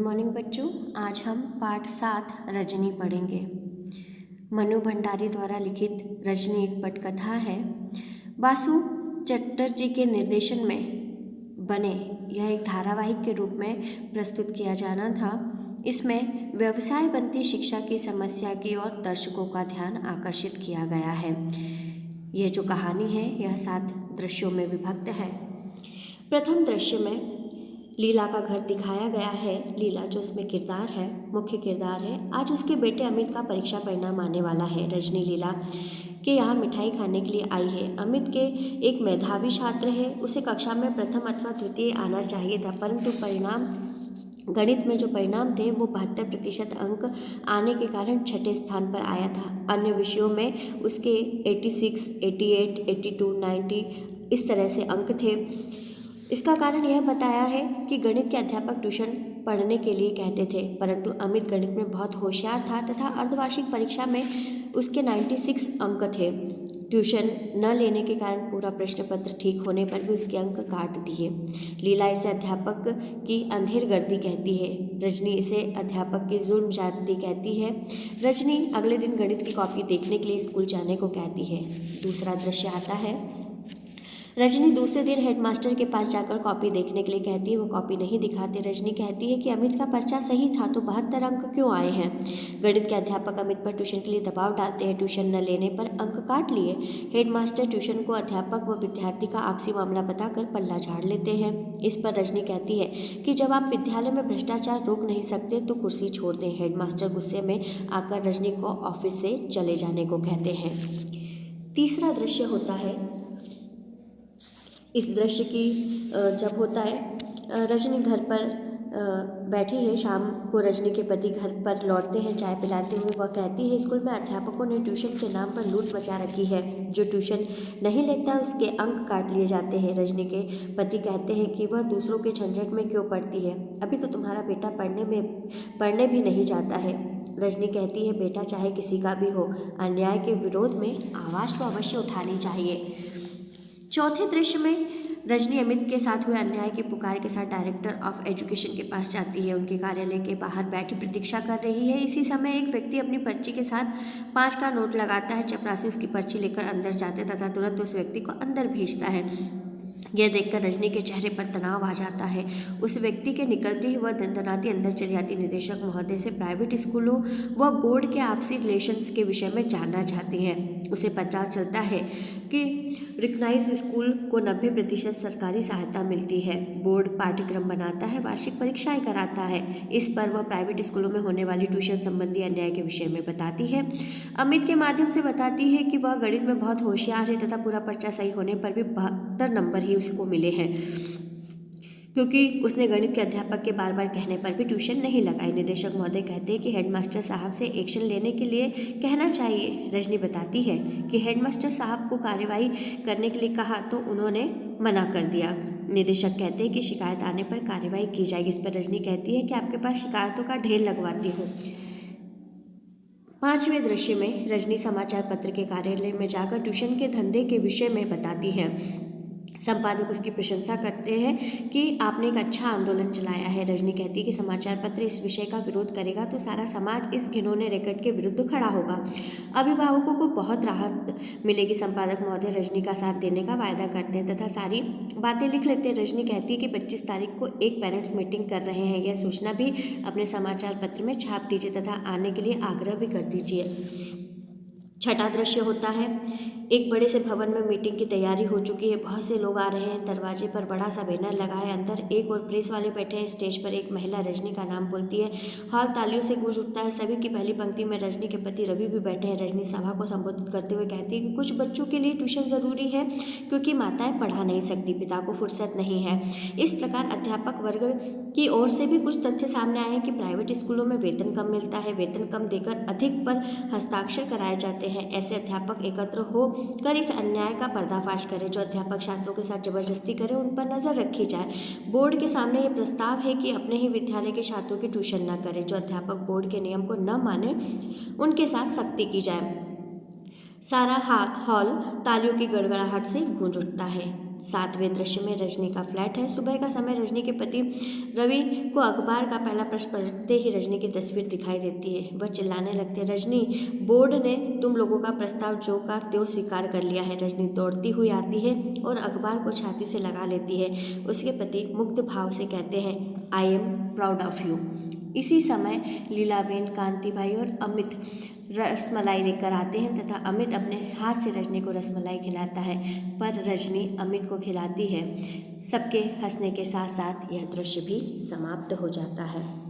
Morning बच्चों, आज हम पाठ 7 रजनी पढ़ेंगे। मनु भंडारी द्वारा लिखित रजनी एक पटकथा है। बासु चटर्जी के निर्देशन में बने यह एक धारावाहिक के रूप में प्रस्तुत किया जाना था। इसमें व्यवसाय बनती शिक्षा की समस्या की ओर दर्शकों का ध्यान आकर्षित किया गया है। ये जो कहानी है यह 7 दृश्यों में विभक्त है। प्रथम दृश्य में लीला का घर दिखाया गया है। लीला जो इसमें किरदार है, मुख्य किरदार है, आज उसके बेटे अमित का परीक्षा परिणाम आने वाला है। रजनी लीला के यहाँ मिठाई खाने के लिए आई है। अमित के एक मेधावी छात्र है, उसे कक्षा में प्रथम अथवा द्वितीय आना चाहिए था, परंतु परिणाम गणित में जो परिणाम थे वो 72% अंक आने के कारण छठे स्थान पर आया था। अन्य विषयों में उसके 86, 88, 82, 90 इस तरह से अंक थे। इसका कारण यह बताया है कि गणित के अध्यापक ट्यूशन पढ़ने के लिए कहते थे, परंतु अमित गणित में बहुत होशियार था तथा अर्धवार्षिक परीक्षा में उसके 96 अंक थे। ट्यूशन न लेने के कारण पूरा प्रश्न पत्र ठीक होने पर भी उसके अंक काट दिए। लीला इसे अध्यापक की अंधेर गर्दी कहती है। रजनी इसे अध्यापक की जुल्म जाती कहती है। रजनी अगले दिन गणित की कॉपी देखने के लिए स्कूल जाने को कहती है। दूसरा दृश्य आता है। रजनी दूसरे दिन हेडमास्टर के पास जाकर कॉपी देखने के लिए कहती है। वो कॉपी नहीं दिखाते। रजनी कहती है कि अमित का पर्चा सही था तो 72 अंक क्यों आए हैं। गणित के अध्यापक अमित पर ट्यूशन के लिए दबाव डालते हैं। ट्यूशन न लेने पर अंक काट लिए। हेडमास्टर ट्यूशन को अध्यापक व विद्यार्थी का आपसी मामला बताकर पल्ला झाड़ लेते हैं। इस पर रजनी कहती है कि जब आप विद्यालय में भ्रष्टाचार रोक नहीं सकते तो कुर्सी छोड़ दें। हेडमास्टर गुस्से में आकर रजनी को ऑफिस से चले जाने को कहते हैं। तीसरा दृश्य होता है। इस दृश्य की जब होता है, रजनी घर पर बैठी है। शाम को रजनी के पति घर पर लौटते हैं चाय पिलाते हुए। वह कहती है स्कूल में अध्यापकों ने ट्यूशन के नाम पर लूट मचा रखी है। जो ट्यूशन नहीं लेता उसके अंक काट लिए जाते हैं। रजनी के पति कहते हैं कि वह दूसरों के झंझट में क्यों पड़ती है, अभी तो तुम्हारा बेटा पढ़ने भी नहीं जाता है। रजनी कहती है बेटा चाहे किसी का भी हो, अन्याय के विरोध में आवाज़ तो अवश्य उठानी चाहिए। चौथे दृश्य में रजनी अमित के साथ हुए अन्याय की पुकार के साथ डायरेक्टर ऑफ एजुकेशन के पास जाती है। उनके कार्यालय के बाहर बैठी प्रतीक्षा कर रही है। इसी समय एक व्यक्ति अपनी पर्ची के साथ 5 का नोट लगाता है। चपरासी उसकी पर्ची लेकर अंदर जाते तथा तुरंत उस व्यक्ति को अंदर भेजता है। यह देखकर रजनी के चेहरे पर तनाव आ जाता है। उस व्यक्ति के निकलते ही वह दंदनाती अंदर चली आती। निदेशक महोदय से प्राइवेट स्कूलों व बोर्ड के आपसी रिलेशंस के विषय में जानना चाहती हैं। उसे पता चलता है कि रिकग्नाइज स्कूल को 90% सरकारी सहायता मिलती है। बोर्ड पाठ्यक्रम बनाता है, वार्षिक परीक्षाएं कराता है। इस पर वह प्राइवेट स्कूलों में होने वाली ट्यूशन संबंधी अन्याय के विषय में बताती है। अमित के माध्यम से बताती है कि वह गणित में बहुत होशियार है तथा पूरा पर्चा सही होने पर भी 72 नंबर ही उसको मिले हैं, क्योंकि उसने गणित के अध्यापक के बार बार कहने पर भी ट्यूशन नहीं लगाई। निदेशक महोदय कहते हैं कि हेडमास्टर साहब से एक्शन लेने के लिए कहना चाहिए। रजनी बताती है कि हेडमास्टर साहब को कार्यवाही करने के लिए कहा तो उन्होंने मना कर दिया। निदेशक कहते हैं कि शिकायत आने पर कार्यवाही की जाएगी। इस पर रजनी कहती है कि आपके पास शिकायतों का ढेर लगवाती हूँ। पांचवें दृश्य में रजनी समाचार पत्र के कार्यालय में जाकर ट्यूशन के धंधे के विषय में बताती है। संपादक उसकी प्रशंसा करते हैं कि आपने एक अच्छा आंदोलन चलाया है। रजनी कहती है कि समाचार पत्र इस विषय का विरोध करेगा तो सारा समाज इस घिनौने रैकेट के विरुद्ध खड़ा होगा। अभिभावकों को बहुत राहत मिलेगी। संपादक महोदय रजनी का साथ देने का वायदा करते हैं तथा सारी बातें लिख लेते हैं। रजनी कहती है कि 25 तारीख को एक पेरेंट्स मीटिंग कर रहे हैं। यह सूचना भी अपने समाचार पत्र में छाप दीजिए तथा आने के लिए आग्रह भी कर दीजिए। छठा दृश्य होता है। एक बड़े से भवन में मीटिंग की तैयारी हो चुकी है। बहुत से लोग आ रहे हैं। दरवाजे पर बड़ा सा बैनर लगा है। अंदर एक और प्रेस वाले बैठे हैं। स्टेज पर एक महिला रजनी का नाम बोलती है। हॉल तालियों से गूंज उठता है। सभी की पहली पंक्ति में रजनी के पति रवि भी बैठे हैं। रजनी सभा को संबोधित करते हुए कहती है कि कुछ बच्चों के लिए ट्यूशन ज़रूरी है क्योंकि माताएं पढ़ा नहीं सकती, पिता को फुर्सत नहीं है। इस प्रकार अध्यापक वर्ग की ओर से भी कुछ तथ्य सामने आए हैं कि प्राइवेट स्कूलों में वेतन कम मिलता है। वेतन कम देकर अधिक पर हस्ताक्षर कराए जाते हैं। ऐसे अध्यापक एकत्र हो कर इस अन्याय का पर्दाफाश करें। जो अध्यापक छात्रों के साथ जबरदस्ती करें उन पर नजर रखी जाए। बोर्ड के सामने ये प्रस्ताव है कि अपने ही विद्यालय के छात्रों की ट्यूशन न करें। जो अध्यापक बोर्ड के नियम को न माने उनके साथ सख्ती की जाए। सारा हॉल तालियों की गड़गड़ाहट से गूंज उठता है। सातवें दृश्य में रजनी का फ्लैट है। सुबह का समय रजनी के पति रवि को अखबार का पहला पृष्ठ पढ़ते ही रजनी की तस्वीर दिखाई देती है। वह चिल्लाने लगते हैं, रजनी, बोर्ड ने तुम लोगों का प्रस्ताव जो का त्यों स्वीकार कर लिया है। रजनी दौड़ती हुई आती है और अखबार को छाती से लगा लेती है। उसके पति मुग्ध भाव से कहते हैं, I am proud of you. इसी समय लीलाबेन, कांतिबाई और अमित रसमलाई लेकर आते हैं तथा अमित अपने हाथ से रजनी को रसमलाई खिलाता है, पर रजनी अमित को खिलाती है। सबके हंसने के साथ साथ यह दृश्य भी समाप्त हो जाता है।